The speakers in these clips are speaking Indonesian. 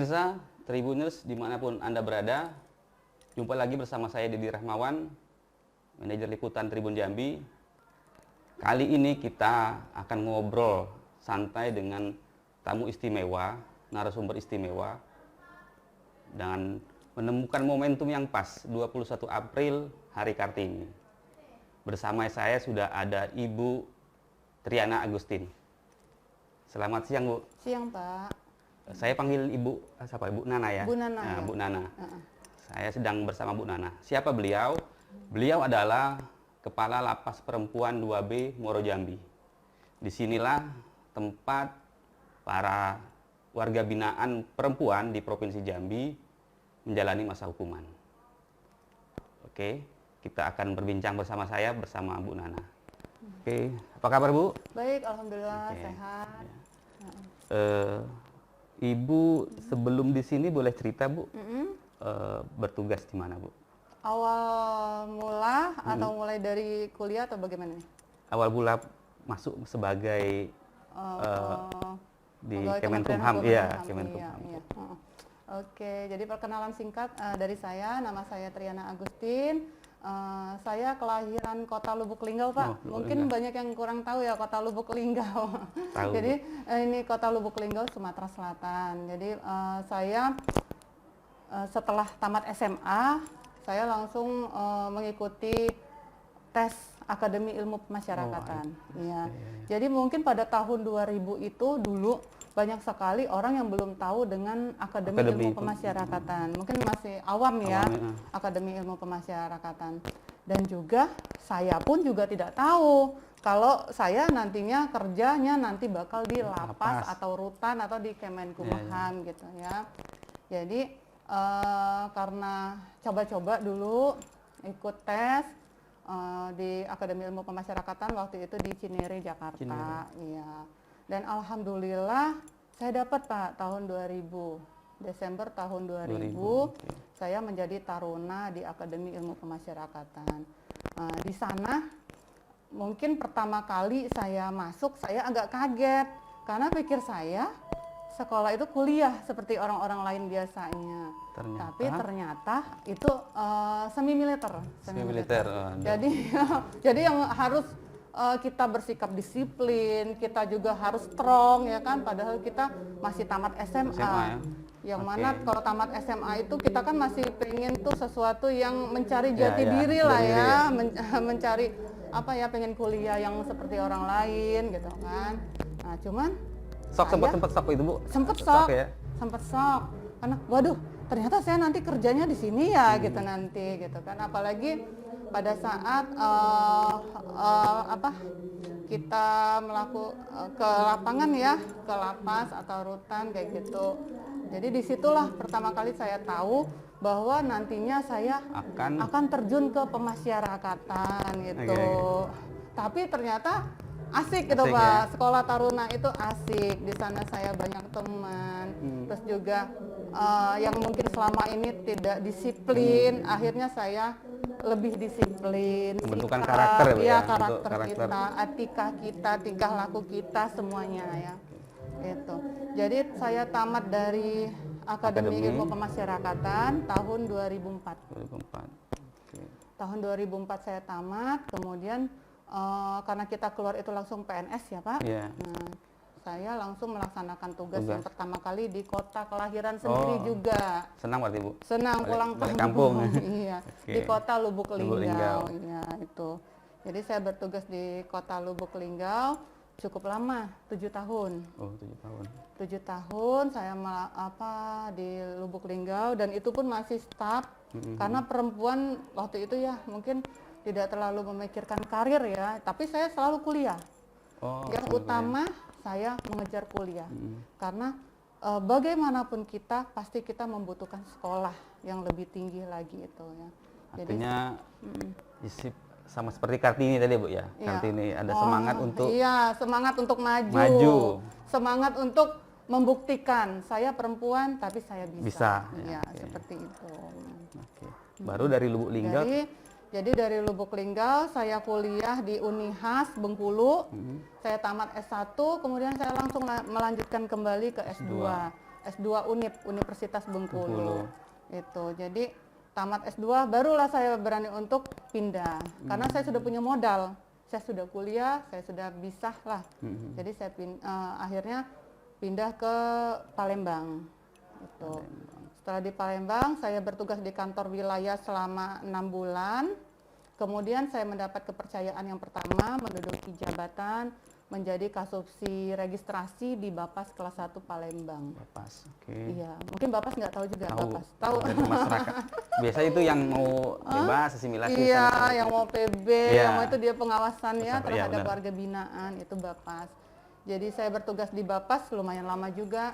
pemirsa Tribuners dimanapun Anda berada, jumpa lagi bersama saya Didi Rahmawan, manajer liputan Tribun Jambi. Kali ini kita akan ngobrol santai dengan tamu istimewa, narasumber istimewa, dan menemukan momentum yang pas 21 April Hari Kartini. Bersama saya sudah ada Ibu Triana Agustin. Selamat siang, Bu. Siang, Pak. Saya panggil Ibu, siapa? Ibu Nana ya? Bu Nana. Nah, Ya. Bu Nana. Saya sedang bersama Bu Nana. Siapa beliau? Beliau adalah Kepala Lapas Perempuan 2B Muaro Jambi. Disinilah tempat para warga binaan perempuan di Provinsi Jambi menjalani masa hukuman. Oke, kita akan berbincang bersama saya bersama Bu Nana. Oke, apa kabar, Bu? Baik, alhamdulillah. Oke. Sehat. Ibu sebelum di sini boleh cerita, Bu, bertugas di mana, Bu? Awal mula atau mulai dari kuliah atau bagaimana nih? Awal mula masuk sebagai di Pegawai Kemenkumham, Kementerian iya, Hukum, Kemenkumham. iya. Oke, jadi perkenalan singkat dari saya, nama saya Triana Agustin. Saya kelahiran Kota Lubuk Linggau, Pak. Lubuk Mungkin Linggau. banyak yang kurang tahu ya Kota Lubuk Linggau. Tahu, Jadi ini Kota Lubuk Linggau, Sumatera Selatan. Jadi saya setelah tamat SMA, saya langsung mengikuti tes Akademi Ilmu Pemasyarakatan. Iya. Jadi mungkin pada tahun 2000 itu dulu banyak sekali orang yang belum tahu dengan Akademi Ilmu Pemasyarakatan. Mungkin masih awam ya, Akademi Ilmu Pemasyarakatan. Dan juga saya pun juga tidak tahu kalau saya nantinya kerjanya nanti bakal di lapas atau rutan atau di Kemenkumham gitu ya. Jadi karena coba-coba dulu ikut tes di Akademi Ilmu Pemasyarakatan waktu itu di Cinere, Jakarta. Iya. Dan alhamdulillah saya dapat, Pak, tahun 2000. Desember tahun 2000 saya menjadi taruna di Akademi Ilmu Pemasyarakatan. Di sana mungkin pertama kali saya masuk saya agak kaget karena pikir saya sekolah itu kuliah seperti orang-orang lain biasanya. Tapi ternyata itu semi militer. Jadi yang harus kita bersikap disiplin, kita juga harus strong ya kan, padahal kita masih tamat SMA. Yang mana kalau tamat SMA itu kita kan masih pengen tuh sesuatu yang mencari jati diri lah ya, mencari apa ya, pengen kuliah yang seperti orang lain gitu kan. Nah, cuman Sempet sok itu, Bu? Sempet sok. Karena waduh, ternyata saya nanti kerjanya di sini ya gitu nanti gitu kan. Apalagi pada saat kita ke lapangan ya, ke lapas atau rutan kayak gitu. Jadi disitulah pertama kali saya tahu bahwa nantinya saya akan terjun ke pemasyarakatan gitu. Tapi ternyata asik gitu, Pak. Sekolah taruna itu asik. Di sana saya banyak teman. Terus juga yang mungkin selama ini tidak disiplin, akhirnya saya lebih disiplin. Pembentukan karakter ya, karakter kita, etika kita, tingkah laku kita semuanya ya. Itu. Jadi saya tamat dari Akademi Ilmu Pemasyarakatan tahun 2004. Tahun 2004 saya tamat, kemudian karena kita keluar itu langsung PNS ya, Pak. Nah, saya langsung melaksanakan tugas yang pertama kali di kota kelahiran sendiri juga. Senang berarti, Bu? Senang pulang kampung. Iya, di kota Lubuk Linggau. Iya, itu. Jadi saya bertugas di kota Lubuk Linggau cukup lama, 7 tahun. 7 tahun saya di Lubuk Linggau, dan itu pun masih staf karena perempuan waktu itu ya mungkin tidak terlalu memikirkan karir ya, tapi saya selalu kuliah. Yang utama saya mengejar kuliah, karena bagaimanapun kita pasti kita membutuhkan sekolah yang lebih tinggi lagi itu ya. Artinya sama seperti Kartini tadi, Bu ya. Kartini ada semangat untuk semangat untuk maju. Semangat untuk membuktikan saya perempuan tapi saya bisa. Seperti itu. Baru dari Lubuk Linggau. Jadi dari Lubuk Linggau saya kuliah di Unihas Bengkulu. Saya tamat S1, kemudian saya langsung melanjutkan kembali ke S2. S2 Universitas Bengkulu. Bengkulu. Itu. Jadi tamat S2 barulah saya berani untuk pindah. Karena saya sudah punya modal. Saya sudah kuliah, saya sudah bisa lah. Jadi saya akhirnya pindah ke Palembang. Itu. Setelah di Palembang, saya bertugas di kantor wilayah selama 6 bulan. Kemudian saya mendapat kepercayaan yang pertama menduduki jabatan menjadi kasubsi registrasi di Bapas kelas 1 Palembang. Bapas, oke. Iya, mungkin Bapas nggak tahu juga. Tahu. Bapas tahu. Dari masyarakat. Biasa itu yang mau bebas, asimilasi. Iya, misalnya. yang mau PB, Iya. yang mau itu dia pengawasannya Iya, terhadap benar. warga binaan, itu Bapas. Jadi saya bertugas di Bapas lumayan lama juga,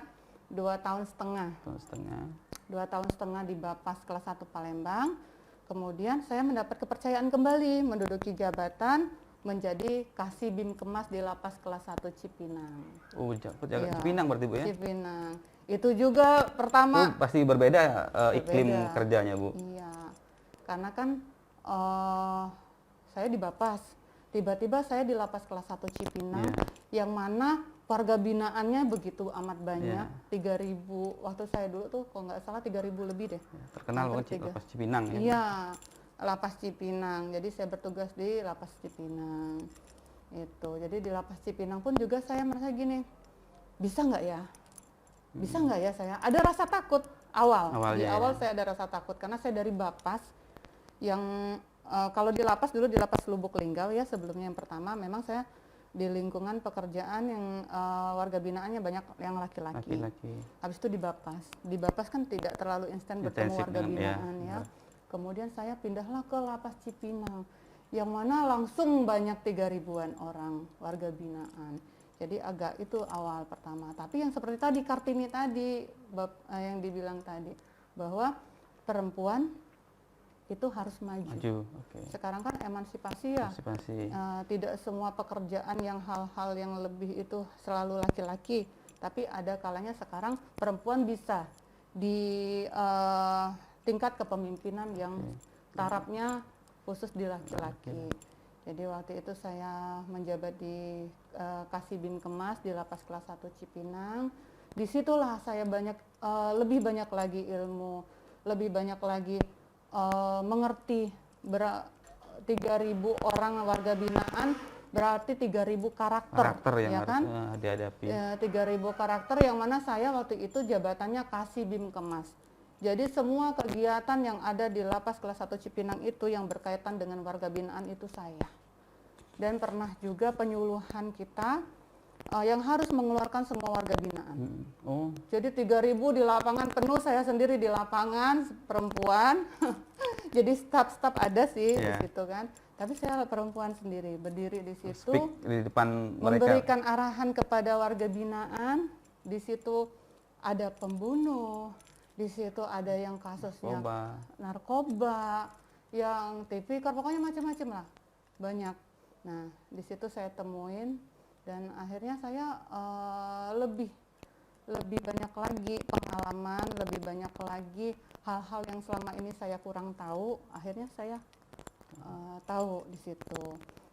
2 tahun setengah. 2 tahun setengah di Bapas kelas 1 Palembang. Kemudian saya mendapat kepercayaan kembali menduduki jabatan menjadi Kasibim Kemas di Lapas kelas 1 Cipinang. Oh, Iya. Cipinang berarti Bu ya? Cipinang. Itu juga pertama Pasti berbeda iklim Berbeda. kerjanya Bu. Iya, karena kan saya di Bapas, tiba-tiba saya di Lapas kelas 1 Cipinang, yang mana warga binaannya begitu amat banyak, 3.000, waktu saya dulu tuh kalau nggak salah 3.000 lebih deh. Terkenal Hampir banget Lapas Cipinang ya. Iya, Lapas Cipinang, jadi saya bertugas di Lapas Cipinang. Itu, jadi di Lapas Cipinang pun juga saya merasa gini, bisa nggak ya? Bisa nggak ya saya? Ada rasa takut di Awalnya, awal saya ada rasa takut karena saya dari Bapas yang kalau di lapas dulu di Lapas Lubuk Linggau ya sebelumnya yang pertama memang saya di lingkungan pekerjaan yang warga binaannya banyak yang laki-laki. Habis itu di Bapas kan tidak terlalu instan bertemu warga binaan ya. Kemudian saya pindahlah ke Lapas Cipinang yang mana langsung banyak 3.000-an orang warga binaan. Jadi agak itu awal pertama. Tapi yang seperti tadi Kartini tadi yang dibilang tadi bahwa perempuan itu harus maju. Sekarang kan emansipasi ya. Tidak semua pekerjaan yang hal-hal yang lebih itu selalu laki-laki, tapi ada kalanya sekarang perempuan bisa di tingkat kepemimpinan yang tarafnya khusus di laki-laki. Jadi waktu itu saya menjabat di Kasibim Kemas di Lapas kelas 1 Cipinang. Disitulah saya lebih banyak lagi ilmu, lebih banyak lagi mengerti 3.000 orang warga binaan berarti 3.000 karakter yang ya harus kan? dihadapi. 3.000 karakter yang mana saya waktu itu jabatannya Kasibim Kemas. Jadi semua kegiatan yang ada di Lapas kelas 1 Cipinang itu yang berkaitan dengan warga binaan itu saya. Dan pernah juga penyuluhan kita yang harus mengeluarkan semua warga binaan. Jadi 3.000 di lapangan penuh, saya sendiri di lapangan perempuan. Jadi staf-staf ada sih di situ kan. Tapi saya perempuan sendiri berdiri di situ di depan mereka. Memberikan arahan kepada warga binaan. Di situ ada pembunuh, di situ ada yang kasusnya narkoba, yang tipikor, pokoknya macam-macam lah, banyak. Nah, di situ saya temuin dan akhirnya saya lebih banyak lagi pengalaman, lebih banyak lagi hal-hal yang selama ini saya kurang tahu. Akhirnya saya tahu di situ.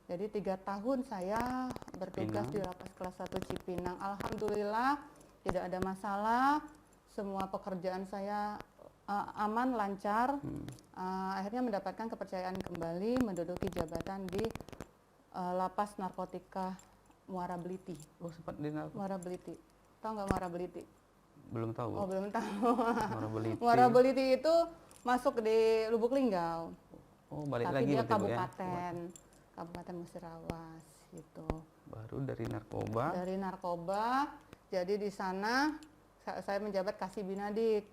Jadi 3 tahun saya bertugas di Lapas kelas 1 Cipinang. Alhamdulillah tidak ada masalah. Semua pekerjaan saya aman, lancar. Akhirnya mendapatkan kepercayaan kembali menduduki jabatan di Lapas Narkotika Muara Beliti. Sempat di Muara Beliti. Tahu nggak Muara Beliti? Belum tahu. Belum tahu. Muara Beliti. Muara Beliti itu masuk di Lubuk Linggau. Balik tapi lagi dia kabupaten. Kabupaten Musirawas gitu. Baru dari narkoba. Jadi di sana saya menjabat Kasibinadik.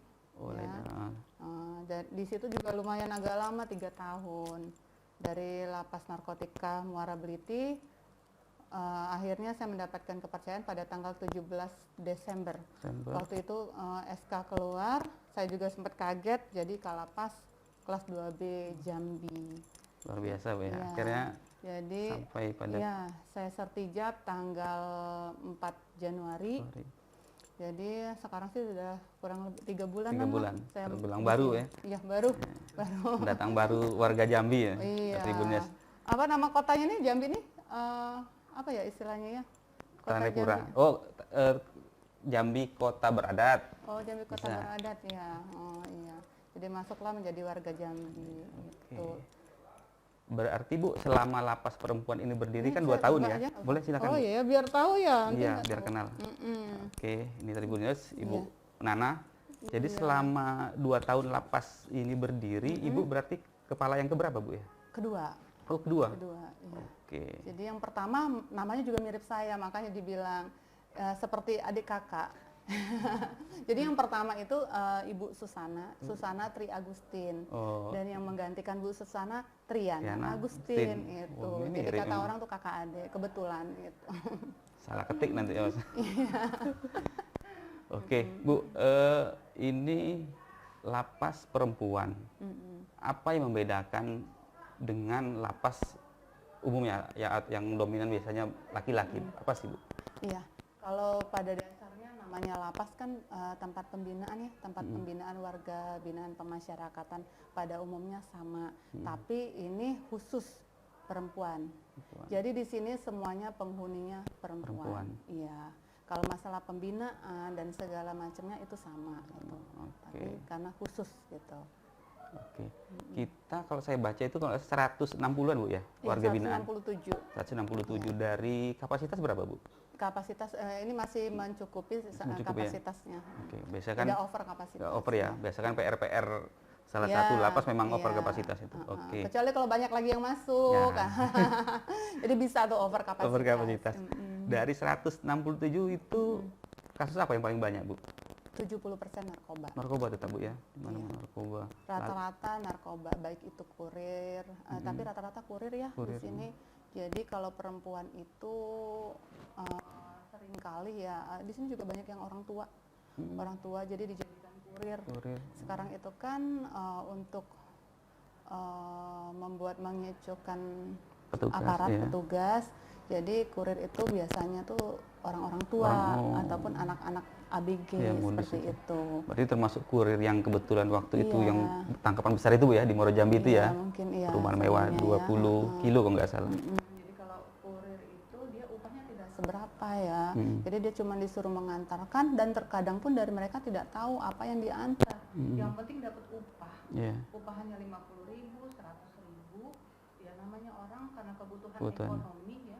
Di situ juga lumayan agak lama, 3 tahun. Dari Lapas Narkotika Muara Beliti, akhirnya saya mendapatkan kepercayaan pada tanggal 17 Desember. Waktu itu SK keluar, saya juga sempat kaget, jadi Kalapas kelas 2B Jambi. Luar biasa Bu ya. Akhirnya jadi sampai pada saya sertijab tanggal 4 Januari. Jadi sekarang sih sudah kurang lebih 3 bulan. 3 bulan. Saya bilang baru ya. Iya, baru. Datang baru warga Jambi ya. Iya. Tribunnews. Apa nama kotanya nih Jambi nih? Apa ya istilahnya ya? Tanah Pura. Jambi Kota Beradat. Oh, Jambi Kota Bisa. Beradat ya. Oh iya. Jadi masuklah menjadi warga Jambi gitu. Berarti Bu, selama lapas perempuan ini berdiri Ini kan 2 saya tahun buka ya? aja. Boleh silakan. Oh Bu. iya, biar tahu ya. nanti Iya, nggak biar tahu. kenal. Mm-mm. Oke, ini Tribunnews, Ibu Iya. Nana. Jadi selama 2 tahun lapas ini berdiri, Ibu berarti kepala yang keberapa Bu ya? Kedua. Oh, kedua. Kedua, iya. Oke. Jadi yang pertama namanya juga mirip saya, makanya dibilang seperti adik kakak. Jadi yang pertama itu Ibu Susana Tri Agustin. Oh, Dan yang menggantikan Bu Susana Triana Triana Agustin Agustin. itu. Oh, ini Jadi mirip kata memang. orang tuh kakak adik, kebetulan gitu. salah ketik nanti ya Mas. Iya. Oke, Bu, ini lapas perempuan. Apa yang membedakan dengan lapas umumnya ya, yang dominan biasanya laki-laki? Apa sih Bu? Iya, kalau pada dasarnya namanya lapas kan tempat pembinaan ya, tempat pembinaan warga binaan pemasyarakatan pada umumnya sama, tapi ini khusus perempuan. Perempuan. Jadi di sini semuanya penghuninya perempuan. Iya, kalau masalah pembinaan dan segala macamnya itu sama gitu. Oke. Tapi karena khusus gitu. Oke. Kita kalau saya baca itu kalau 160-an Bu ya, warga binaan. 167. 167 dari kapasitas berapa Bu? Kapasitas ini masih mencukupi Mencukupi ya? kapasitasnya. Oke, biasa kan Tidak over kapasitas. nggak over ya. Biasa kan PR salah Ya, satu lapas memang over iya. kapasitas itu. Oke. Kecuali kalau banyak lagi yang masuk. Ya. Jadi bisa tuh over kapasitas. Over kapasitas. Dari 167 itu kasus apa yang paling banyak Bu? 70% narkoba. Narkoba tetap Bu ya. Di mana narkoba. Rata-rata narkoba, baik itu kurir, tapi rata-rata kurir ya Kurir, di sini. Jadi kalau perempuan itu seringkali ya, di sini juga banyak yang orang tua. Orang tua jadi dijadikan kurir. Kurir. Sekarang itu kan untuk membuat mengecohkan Petugas, aparat ya. petugas. Jadi kurir itu biasanya tuh orang-orang tua ataupun anak-anak ABG Ya, modus seperti itu. Berarti termasuk kurir yang kebetulan waktu itu Iya. yang tangkapan besar itu Bu ya di Muaro Jambi itu Iya, ya. mungkin iya. Perumahan mewah sebenarnya 20 kilo kalau nggak salah. Jadi kalau kurir itu dia upahnya tidak seberapa ya. Jadi dia cuma disuruh mengantarkan dan terkadang pun dari mereka tidak tahu apa yang diantar. Yang penting dapat upah. Iya. Upah hanya 50.000, 100.000. Ya namanya orang karena kebutuhan Kebutuhan. ekonomi ya.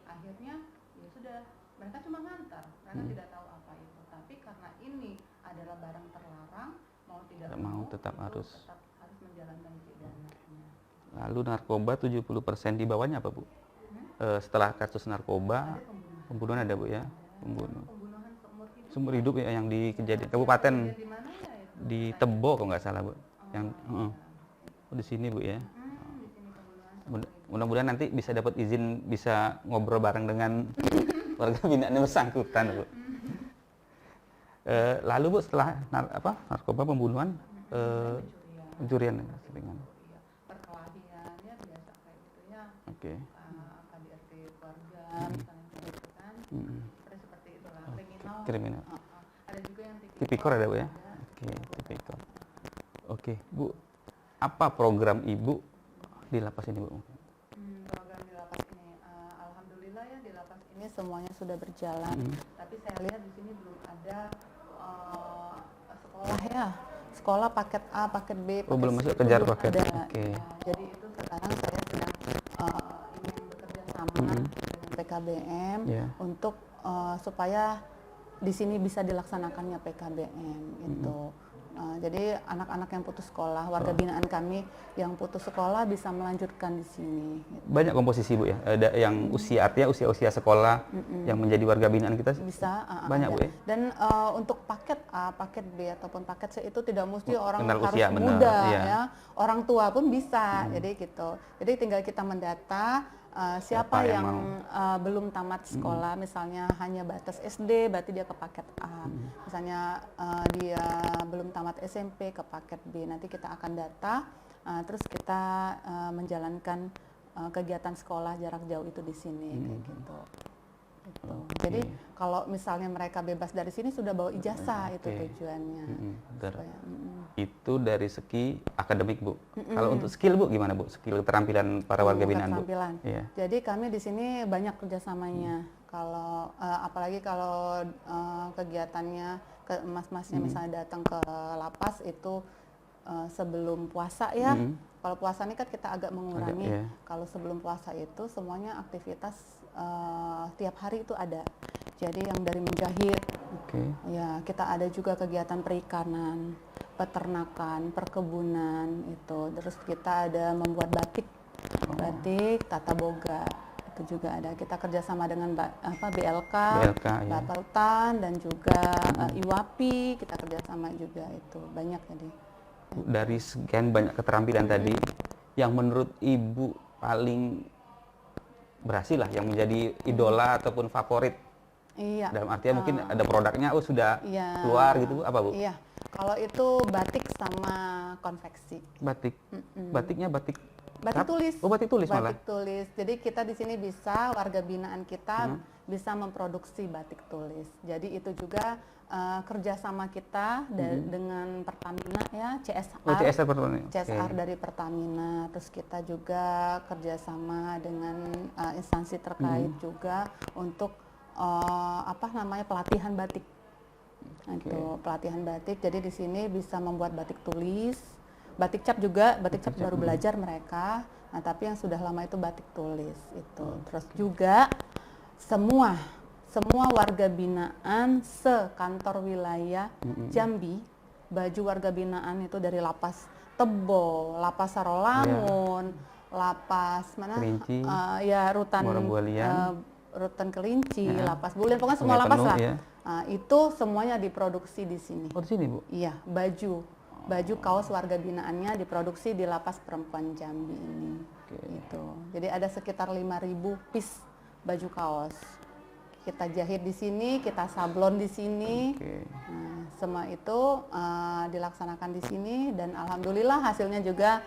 Akhirnya ya sudah mereka cuma ngantar. Mereka tidak tahu apa itu. Tapi karena ini adalah barang terlarang, mau tidak Mau mau tetap itu harus. tetap harus menjalankan pidananya. Lalu narkoba 70% di bawahnya apa Bu? Setelah kasus narkoba, pembunuhan ada Bu ya? Pembunuhan. Pembunuhan seumur hidup. Seumur hidup ya yang di kejadian kabupaten Di mana ya itu? di Tebo kalau nggak salah Bu. Yang oh, di sini Bu ya. Di sini pembunuhan. Mudah-mudahan nanti bisa dapat izin bisa ngobrol bareng dengan warga binaan yang bersangkutan Bu. Lalu Bu setelah narkoba pembunuhan, pencurian seringan. Iya, perkelahian ya biasa kayak gitu ya. Oke. KDRT keluarga misalnya kayak gitu kan. Seperti itulah kriminal. Kriminal. Ada juga yang Tipikor ada Bu ya? Oke, tipikor. Oke, Bu. Apa program Ibu di lapas ini Bu? program di lapas ini alhamdulillah ya di lapas ini semuanya sudah berjalan. Tapi saya lihat di sini belum ada sekolah ya. Sekolah paket A, paket B, paket belum C masuk itu kejar belum paket. ada. Oke. Ya, jadi itu sekarang saya sedang ingin bekerja sama dengan PKBM Ya. untuk supaya di sini bisa dilaksanakannya PKBM itu. Jadi anak-anak yang putus sekolah, warga binaan kami yang putus sekolah bisa melanjutkan di sini. Gitu. Banyak komposisi Bu ya? Ada yang usia, artinya usia-usia sekolah yang menjadi warga binaan kita Bisa banyak ada. Bu ya? Dan untuk paket A, paket B ataupun paket C itu tidak mesti orang kenal harus usia, benar, muda iya. ya. Orang tua pun bisa. Jadi gitu. Jadi tinggal kita mendata siapa yang yang belum tamat sekolah, misalnya hanya batas SD, berarti dia ke paket A. Misalnya dia belum tamat SMP ke paket B. Nanti kita akan data, terus kita menjalankan kegiatan sekolah jarak jauh itu di sini kayak gitu. Gitu. Jadi kalau misalnya mereka bebas dari sini sudah bawa ijazah itu tujuannya. Supaya, Itu dari segi akademik Bu. Kalau untuk skill Bu gimana Bu? Skill keterampilan para warga binaan Bu? keterampilan. Iya. Jadi kami di sini banyak kerjasamanya. Kalau apalagi kalau kegiatannya mas-masnya misalnya datang ke lapas itu sebelum puasa ya. Kalau puasa ini kan kita agak mengurangi. Iya. Kalau sebelum puasa itu semuanya aktivitas tiap hari itu ada. Jadi yang dari menjahit, ya kita ada juga kegiatan perikanan, peternakan, perkebunan itu. Terus kita ada membuat batik, tata boga. Itu juga ada. Kita kerjasama dengan BLK, ya. Bapeltan dan juga IWAPI. Kita kerjasama juga itu banyak jadi. Dari sekian banyak keterampilan tadi, yang menurut Ibu paling berhasil lah, yang menjadi idola ataupun favorit. Iya. Dalam artian mungkin ada produknya, sudah keluar gitu, apa Bu? Iya. Kalau itu batik sama konveksi. Batik. Batiknya batik. Batik tulis. Oh, batik tulis malah. Batik tulis. Jadi kita di sini bisa, warga binaan kita bisa memproduksi batik tulis. Jadi itu juga kerjasama kita dengan Pertamina ya, CSR. Oh, CSR Pertamina. CSR dari Pertamina. Terus kita juga kerjasama dengan instansi terkait juga untuk pelatihan batik. Nah, itu pelatihan batik. Jadi di sini bisa membuat batik tulis. Batik cap juga, batik cap baru belajar mereka. Nah, tapi yang sudah lama itu batik tulis itu. Terus juga semua warga binaan sekantor wilayah Jambi, baju warga binaan itu dari lapas Tebo, lapas Sarolangun, lapas mana? Kelinci, Rutan Kelinci, lapas Bulen, pokoknya semua lapas lah. Ya. Nah, itu semuanya diproduksi di sini. Oh, di sini Bu? Iya, baju kaos warga binaannya diproduksi di lapas perempuan Jambi ini. Gitu. Jadi ada sekitar 5.000 piece baju kaos. Kita jahit di sini, kita sablon di sini. Nah, semua itu dilaksanakan di sini dan alhamdulillah hasilnya juga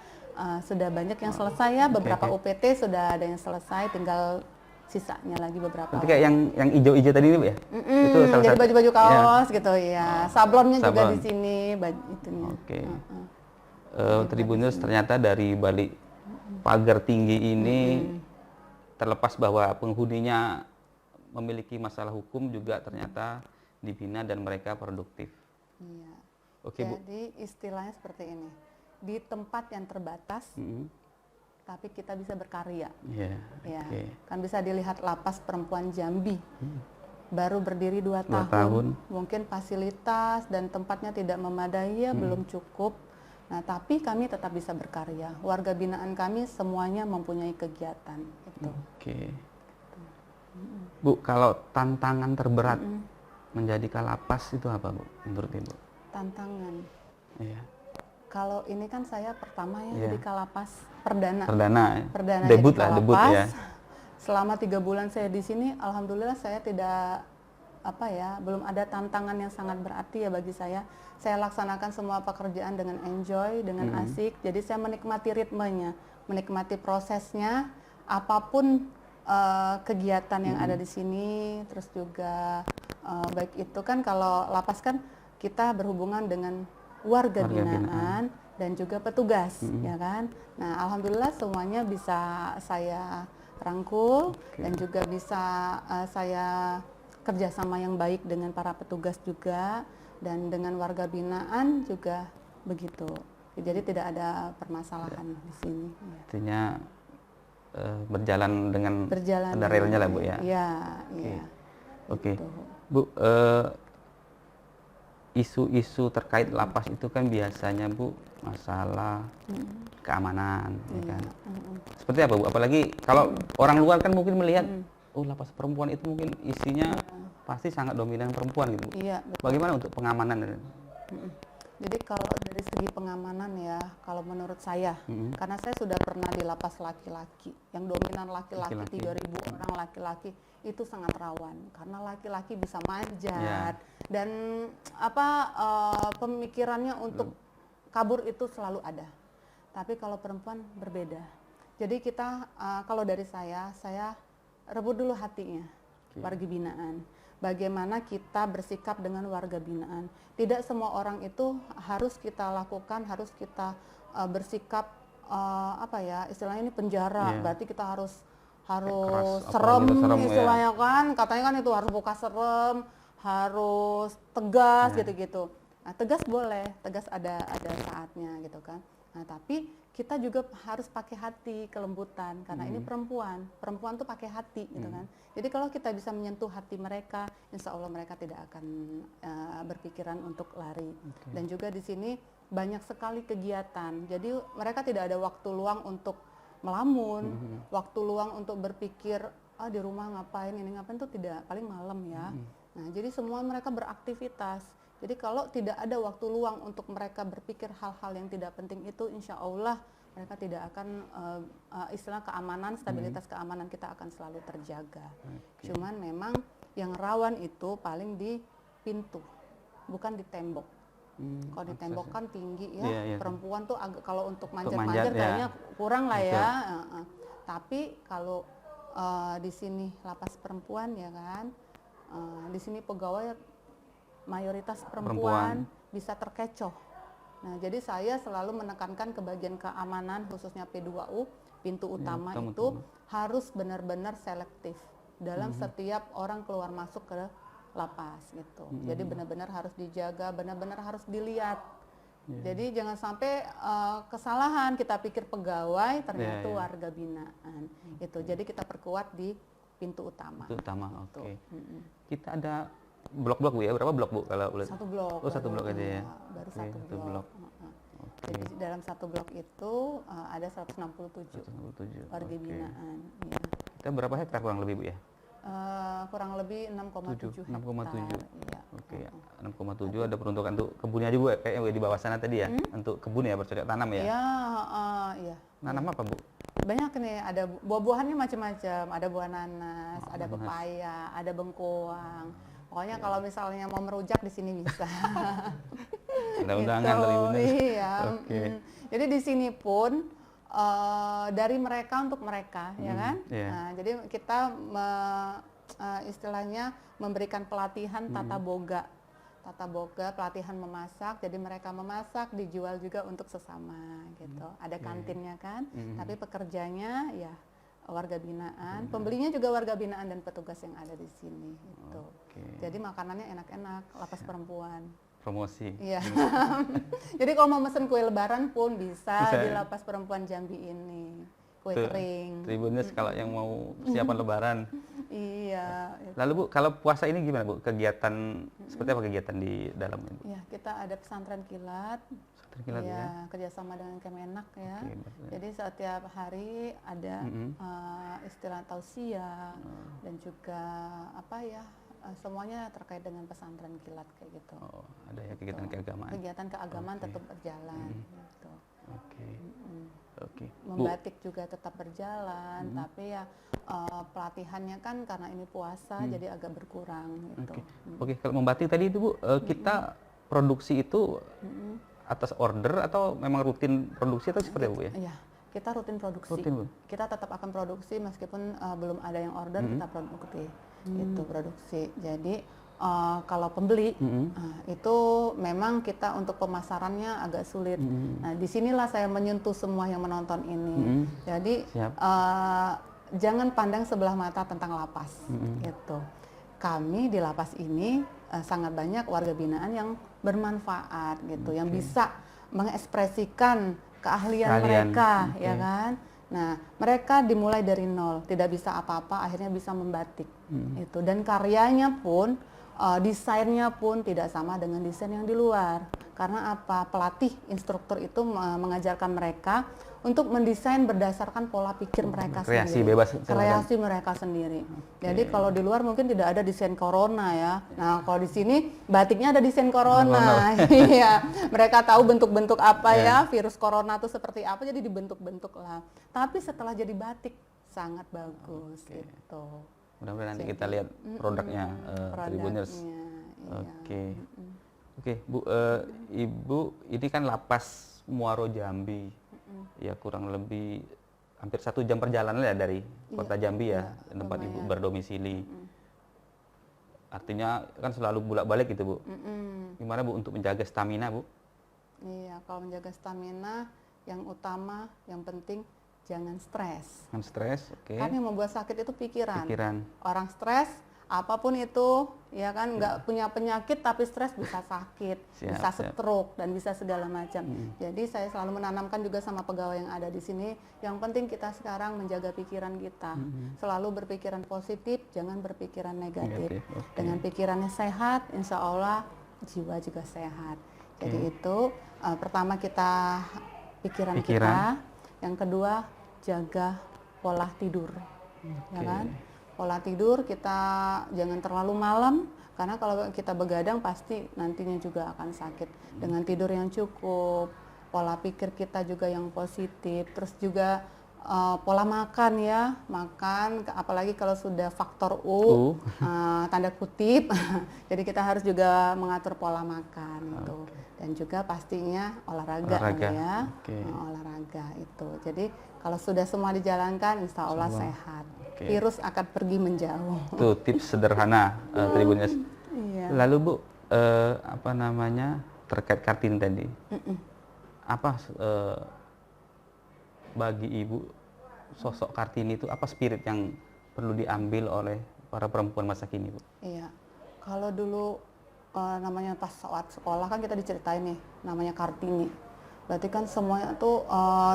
sudah banyak yang selesai ya. Beberapa UPT sudah ada yang selesai, tinggal sisanya lagi beberapa. Nanti kayak yang hijau-hijau tadi Bu ya? Itu salah jadi baju-baju kaos gitu ya. Sablonnya juga di sini, itunya. Tribunnews ternyata dari balik pagar tinggi ini terlepas bahwa penghuninya memiliki masalah hukum, juga ternyata dibina dan mereka produktif. Iya. Bu. Jadi istilahnya seperti ini. Di tempat yang terbatas tapi kita bisa berkarya. Kan bisa dilihat lapas perempuan Jambi. Baru berdiri 2 tahun. Mungkin fasilitas dan tempatnya tidak memadai, belum cukup. Nah, tapi kami tetap bisa berkarya. Warga binaan kami semuanya mempunyai kegiatan itu. Bu, kalau tantangan terberat menjadi kalapas itu apa Bu menurut Ibu? Tantangan. Iya. Kalau ini kan saya pertama ya di kalapas perdana debut ya. Selama 3 bulan saya di sini, alhamdulillah saya tidak belum ada tantangan yang sangat berarti ya bagi saya. Saya laksanakan semua pekerjaan dengan enjoy, dengan asik. Jadi saya menikmati ritmenya, menikmati prosesnya, apapun kegiatan yang ada di sini. Terus juga baik itu kan kalau lapas kan kita berhubungan dengan warga binaan dan juga petugas, ya kan. Nah, alhamdulillah semuanya bisa saya rangkul dan juga bisa saya kerjasama yang baik dengan para petugas juga dan dengan warga binaan juga begitu. Jadi tidak ada permasalahan di sini. Artinya berjalan dengan ada realnya lah Bu ya. Iya. Gitu. Bu, isu-isu terkait lapas itu kan biasanya Bu masalah keamanan, ya kan? Seperti apa Bu? Apalagi kalau orang luar kan mungkin melihat, lapas perempuan itu mungkin isinya pasti sangat dominan perempuan gitu. Iya, betul. Bagaimana untuk pengamanan? Jadi kalau dari segi pengamanan ya, kalau menurut saya, karena saya sudah pernah di lapas laki-laki, yang dominan laki-laki 3.000 orang laki-laki, itu sangat rawan karena laki-laki bisa manjat dan pemikirannya untuk kabur itu selalu ada. Tapi kalau perempuan berbeda. Jadi kita kalau dari saya rebut dulu hatinya warga binaan. Bagaimana kita bersikap dengan warga binaan. Tidak semua orang itu harus kita lakukan, harus kita bersikap istilahnya ini penjara. Berarti kita harus harus keras, serem apalagi serem, ya. istilahnya kan, katanya kan itu harus muka serem, harus tegas Ya. gitu-gitu. Nah, tegas boleh, tegas ada saatnya gitu kan. Nah, tapi kita juga harus pakai hati, kelembutan, karena ini perempuan tuh pakai hati gitu kan. Jadi kalau kita bisa menyentuh hati mereka, insya Allah mereka tidak akan berpikiran untuk lari. Dan juga di sini banyak sekali kegiatan, jadi mereka tidak ada waktu luang untuk melamun, waktu luang untuk berpikir, di rumah ngapain, ini ngapain tuh tidak, paling malam ya. Nah, jadi semua mereka beraktivitas. Jadi kalau tidak ada waktu luang untuk mereka berpikir hal-hal yang tidak penting itu, insya Allah mereka tidak akan istilah keamanan, stabilitas keamanan kita akan selalu terjaga. Cuman memang yang rawan itu paling di pintu, bukan di tembok. Kalau di tembok kan tinggi ya, Iya. perempuan tuh kalau untuk manjat, manjat-manjat ya. kayaknya kurang lah Betul. ya. Tapi kalau di sini lapas perempuan ya kan, di sini pegawai mayoritas perempuan bisa terkecoh. Nah, jadi saya selalu menekankan ke bagian keamanan khususnya P2U, pintu utama itu harus benar-benar selektif dalam setiap orang keluar masuk ke lapas gitu. Jadi benar-benar harus dijaga, benar-benar harus dilihat. Jadi jangan sampai kesalahan kita pikir pegawai ternyata warga binaan. Itu. Jadi kita perkuat di pintu utama. Pintu utama, oke. Kita ada blok-blok Bu ya, berapa blok Bu kalau boleh? Satu blok. Oh, satu blok aja ya. Baru Oke, satu blok. Jadi dalam satu blok itu ada 167 warga binaan. Ya. Kita berapa hektar kurang lebih Bu ya? Kurang lebih 6,7 hektar. 6,7. Iya. Oke, 6,7 ada peruntukan untuk kebunnya juga kayaknya di bawah sana tadi ya, untuk kebun ya, bercocok tanam ya. Iya, iya. Nanam apa Bu? Banyak nih, ada buah-buahannya macam-macam, ada buah nanas, ada pepaya, ada bengkoang. Pokoknya kalau misalnya mau merujak di sini bisa. Ada undangan dari Bunda. Iya. Oke. Jadi di sini pun dari mereka untuk mereka, ya kan? Iya. Nah, jadi kita istilahnya memberikan pelatihan tata boga, pelatihan memasak. Jadi mereka memasak, dijual juga untuk sesama, gitu. Ada kantinnya kan, tapi pekerjanya ya warga binaan, pembelinya juga warga binaan dan petugas yang ada di sini. Gitu. Jadi makanannya enak-enak, lapas perempuan. Promosi. Iya. Jadi kalau mau mesen kue lebaran pun bisa Bisa. di lapas perempuan Jambi ini. Kue Tuh, kering. Tribuners kalau yang mau persiapan lebaran. Iya. Lalu Bu, kalau puasa ini gimana Bu? Kegiatan seperti apa kegiatan di dalamnya Bu? Ya, kita ada pesantren kilat. Terkilat ya. Kerjasama dengan Kemenak ya. Oke, betul. Jadi setiap hari ada istilah tausiah dan juga apa ya, semuanya terkait dengan pesantren kilat kayak gitu. Oh, ada ya kegiatan keagamaan. Kegiatan keagamaan tetap berjalan. Gitu. Oke. Oke. Bu, Membatik juga tetap berjalan, tapi ya pelatihannya kan karena ini puasa jadi agak berkurang gitu. Oke, kalau membatik tadi itu Bu, kita produksi itu atas order atau memang rutin produksi atau seperti apa Bu ya? Iya, kita rutin produksi. Rutin, Bu? Kita tetap akan produksi meskipun belum ada yang order, kita produksi. Itu produksi. Jadi kalau pembeli itu memang kita untuk pemasarannya agak sulit. Nah, disinilah saya menyentuh semua yang menonton ini. Jadi jangan pandang sebelah mata tentang lapas. Gitu. Kami di lapas ini sangat banyak warga binaan yang bermanfaat gitu, yang bisa mengekspresikan keahlian mereka, ya kan. Nah, mereka dimulai dari nol, tidak bisa apa-apa, akhirnya bisa membatik. Itu. Dan karyanya pun, desainnya pun tidak sama dengan desain yang di luar. Karena apa? Pelatih, instruktur itu mengajarkan mereka untuk mendesain berdasarkan pola pikir mereka kreasi sendiri. bebas. Kreasi mereka sendiri. Jadi kalau di luar mungkin tidak ada desain corona ya. Nah, kalau di sini batiknya ada desain corona. Iya. Mereka tahu bentuk-bentuk apa ya, virus corona itu seperti apa, jadi dibentuk-bentuk lah. Tapi setelah jadi batik sangat bagus gitu. Mudah-mudahan nanti kita lihat produknya Tribuners. Iya. Oke, Bu, Ibu ini kan lapas Muaro Jambi. Ya kurang lebih hampir 1 jam perjalanan ya dari kota Jambi ya, tempat Ibu berdomisili. Artinya kan selalu bolak-balik gitu Bu. Gimana Bu untuk menjaga stamina Bu? Iya, kalau menjaga stamina yang utama, yang penting jangan stres. Jangan stres, oke. Kan yang membuat sakit itu pikiran. Pikiran. Orang stres, apapun itu, ya kan, nggak punya penyakit tapi stres bisa sakit, bisa stroke dan bisa segala macam. Jadi saya selalu menanamkan juga sama pegawai yang ada di sini, yang penting kita sekarang menjaga pikiran kita, selalu berpikiran positif, jangan berpikiran negatif. Dengan pikirannya sehat, insya Allah jiwa juga sehat. Jadi itu pertama kita pikiran kita, yang kedua jaga pola tidur, ya kan? Pola tidur kita jangan terlalu malam, karena kalau kita begadang pasti nantinya juga akan sakit. Dengan tidur yang cukup, pola pikir kita juga yang positif, terus juga pola makan ya, makan apalagi kalau sudah faktor U, tanda kutip, jadi kita harus juga mengatur pola makan itu. Dan juga pastinya olahraga. Ya, olahraga itu. Jadi kalau sudah semua dijalankan, insya Allah sehat. Virus akan pergi menjauh. Itu tips sederhana, Tribuners. Iya. Lalu Bu, apa namanya terkait Kartini tadi, apa bagi Ibu sosok Kartini itu apa spirit yang perlu diambil oleh para perempuan masa kini, Bu? Iya, kalau dulu namanya pas saat sekolah kan kita diceritain nih namanya Kartini. Berarti kan semuanya tuh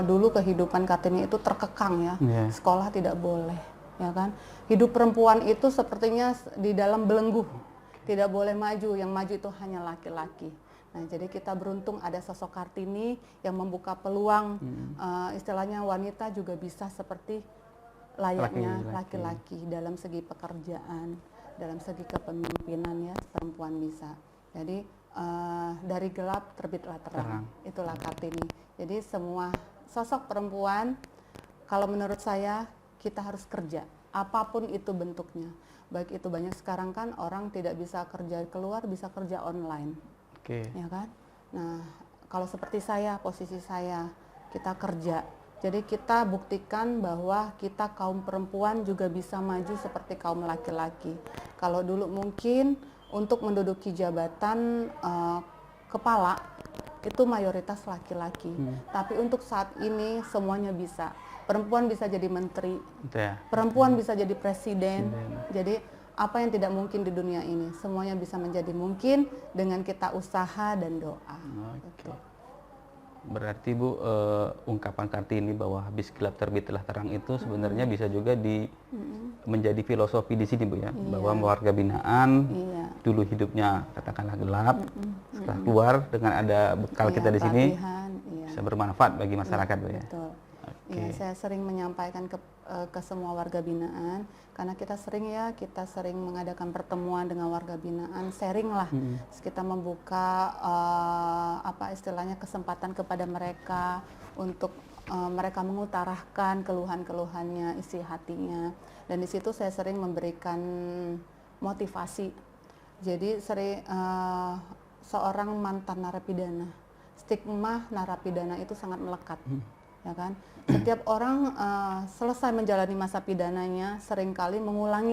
dulu kehidupan Kartini itu terkekang ya, sekolah tidak boleh, ya kan. Hidup perempuan itu sepertinya di dalam belenggu, tidak boleh maju, yang maju itu hanya laki-laki. Nah, jadi kita beruntung ada sosok Kartini yang membuka peluang, istilahnya wanita juga bisa seperti layaknya laki-laki dalam segi pekerjaan, dalam segi kepemimpinan ya, perempuan bisa. Jadi dari gelap terbitlah terang. Itulah Kartini. Jadi semua sosok perempuan, kalau menurut saya kita harus kerja, apapun itu bentuknya. Baik itu banyak sekarang kan orang tidak bisa kerja keluar, bisa kerja online. Ya kan? Nah, kalau seperti saya, posisi saya, kita kerja. Jadi kita buktikan bahwa kita kaum perempuan juga bisa maju seperti kaum laki-laki. Kalau dulu mungkin untuk menduduki jabatan kepala itu mayoritas laki-laki. Tapi untuk saat ini semuanya bisa. Perempuan bisa jadi menteri, perempuan bisa jadi presiden. Jadi apa yang tidak mungkin di dunia ini, semuanya bisa menjadi mungkin dengan kita usaha dan doa. Gitu. Berarti Bu, ungkapan Kartini bahwa habis gelap terbitlah terang itu sebenarnya bisa juga menjadi filosofi di sini Bu ya, bahwa warga binaan dulu hidupnya katakanlah gelap, setelah keluar dengan ada bekal kita di sini bisa bermanfaat bagi masyarakat Bu ya. Betul. Ya, saya sering menyampaikan ke semua warga binaan, karena kita sering mengadakan pertemuan dengan warga binaan, sharing lah, kita membuka apa istilahnya kesempatan kepada mereka untuk mereka mengutarakan keluhan-keluhannya, isi hatinya, dan di situ saya sering memberikan motivasi. Jadi seorang mantan narapidana, stigma narapidana itu sangat melekat. Ya kan, setiap orang selesai menjalani masa pidananya seringkali mengulangi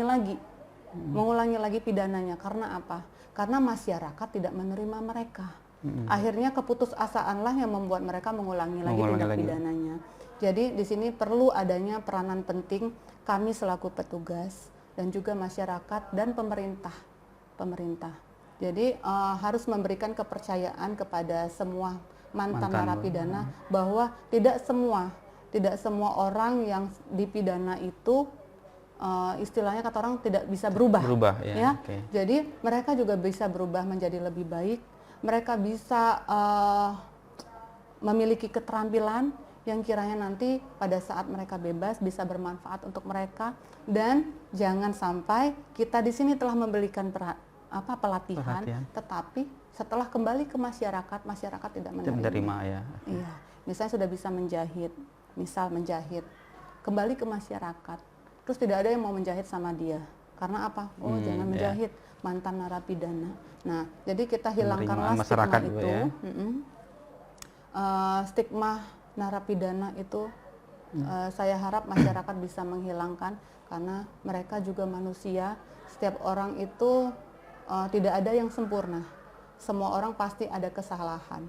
lagi pidananya. Karena apa? Karena masyarakat tidak menerima mereka. Akhirnya keputusasaanlah yang membuat mereka mengulangi lagi tindak pidananya. Jadi di sini perlu adanya peranan penting kami selaku petugas dan juga masyarakat dan pemerintah. Jadi harus memberikan kepercayaan kepada semua mantan narapidana bahwa tidak semua orang yang dipidana itu istilahnya kata orang tidak bisa berubah ya. Jadi mereka juga bisa berubah menjadi lebih baik. Mereka bisa memiliki keterampilan yang kiranya nanti pada saat mereka bebas bisa bermanfaat untuk mereka. Dan jangan sampai kita di sini telah memberikan pelatihan, tetapi setelah kembali ke masyarakat tidak menerima ya. Iya, misalnya sudah bisa menjahit, kembali ke masyarakat, terus tidak ada yang mau menjahit sama dia. Karena apa? Jangan menjahit, mantan narapidana. Nah, jadi kita hilangkanlah stigma itu. Stigma narapidana itu saya harap masyarakat bisa menghilangkan, karena mereka juga manusia. Setiap orang itu tidak ada yang sempurna. Semua orang pasti ada kesalahan.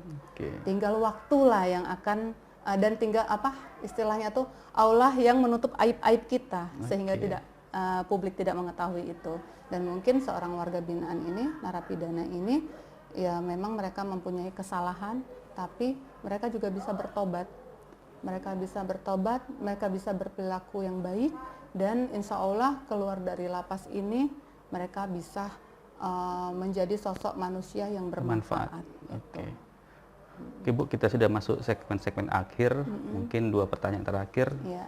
Tinggal waktulah yang akan dan tinggal apa istilahnya tuh Allah yang menutup aib-aib kita sehingga tidak publik tidak mengetahui itu. Dan mungkin seorang warga binaan ini, narapidana ini, ya memang mereka mempunyai kesalahan, tapi mereka juga bisa bertobat. Mereka bisa bertobat, mereka bisa berperilaku yang baik, dan insya Allah keluar dari lapas ini mereka bisa menjadi sosok manusia yang bermanfaat. Oke Bu, kita sudah masuk segmen-segmen akhir, mungkin 2 pertanyaan terakhir. Ya.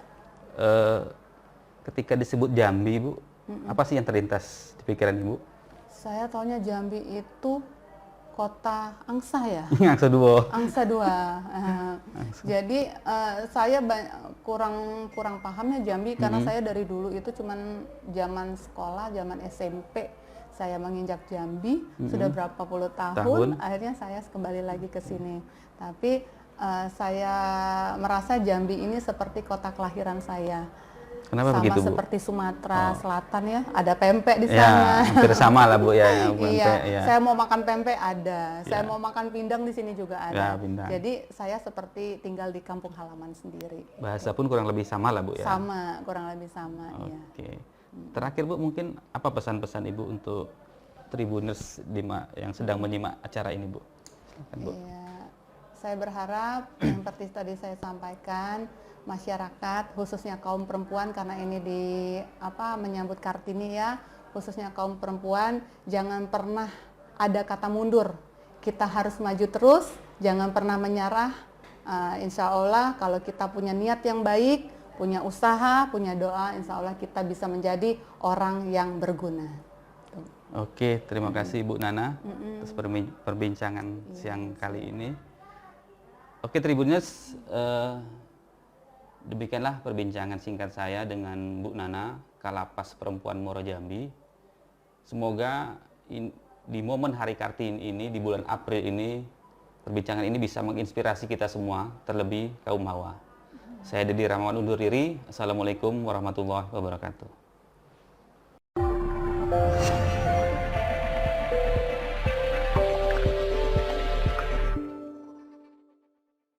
Ketika disebut Jambi Bu, apa sih yang terlintas di pikiran Ibu? Saya taunya Jambi itu kota angsa ya. Angsa Dua. Angsa Dua. Jadi saya kurang pahamnya Jambi karena saya dari dulu itu cuman zaman sekolah, zaman SMP saya menginjak Jambi, sudah berapa puluh tahun, akhirnya saya kembali lagi ke sini. Tapi saya merasa Jambi ini seperti kota kelahiran saya. Kenapa sama begitu, Bu? Seperti Sumatera Selatan ya, ada pempek di Ya, sana. hampir sama lah Bu ya. Iya, ya. saya mau makan pempek ada, saya mau makan pindang di sini juga ada. Ya, pindang. Jadi saya seperti tinggal di kampung halaman sendiri. Bahasa pun kurang lebih sama lah Bu ya. Sama, kurang lebih sama. Oke. Terakhir Bu, mungkin apa pesan-pesan Ibu untuk Tribuners yang sedang menyimak acara ini Bu? Silakan, Bu. Iya, saya berharap yang seperti tadi saya sampaikan, masyarakat khususnya kaum perempuan, karena ini menyambut Kartini ya, khususnya kaum perempuan, jangan pernah ada kata mundur. Kita harus maju terus, jangan pernah menyerah. Insya Allah kalau kita punya niat yang baik, punya usaha, punya doa, insya Allah kita bisa menjadi orang yang berguna. Oke, terima kasih Bu Nana atas perbincangan siang kali ini. Oke Tribuners, demikianlah perbincangan singkat saya dengan Bu Nana, Kalapas Perempuan Muaro Jambi. Semoga di momen Hari Kartini ini, di bulan April ini, perbincangan ini bisa menginspirasi kita semua, terlebih kaum hawa. Saya Dedi Rahmawan undur diri. Assalamualaikum warahmatullahi wabarakatuh.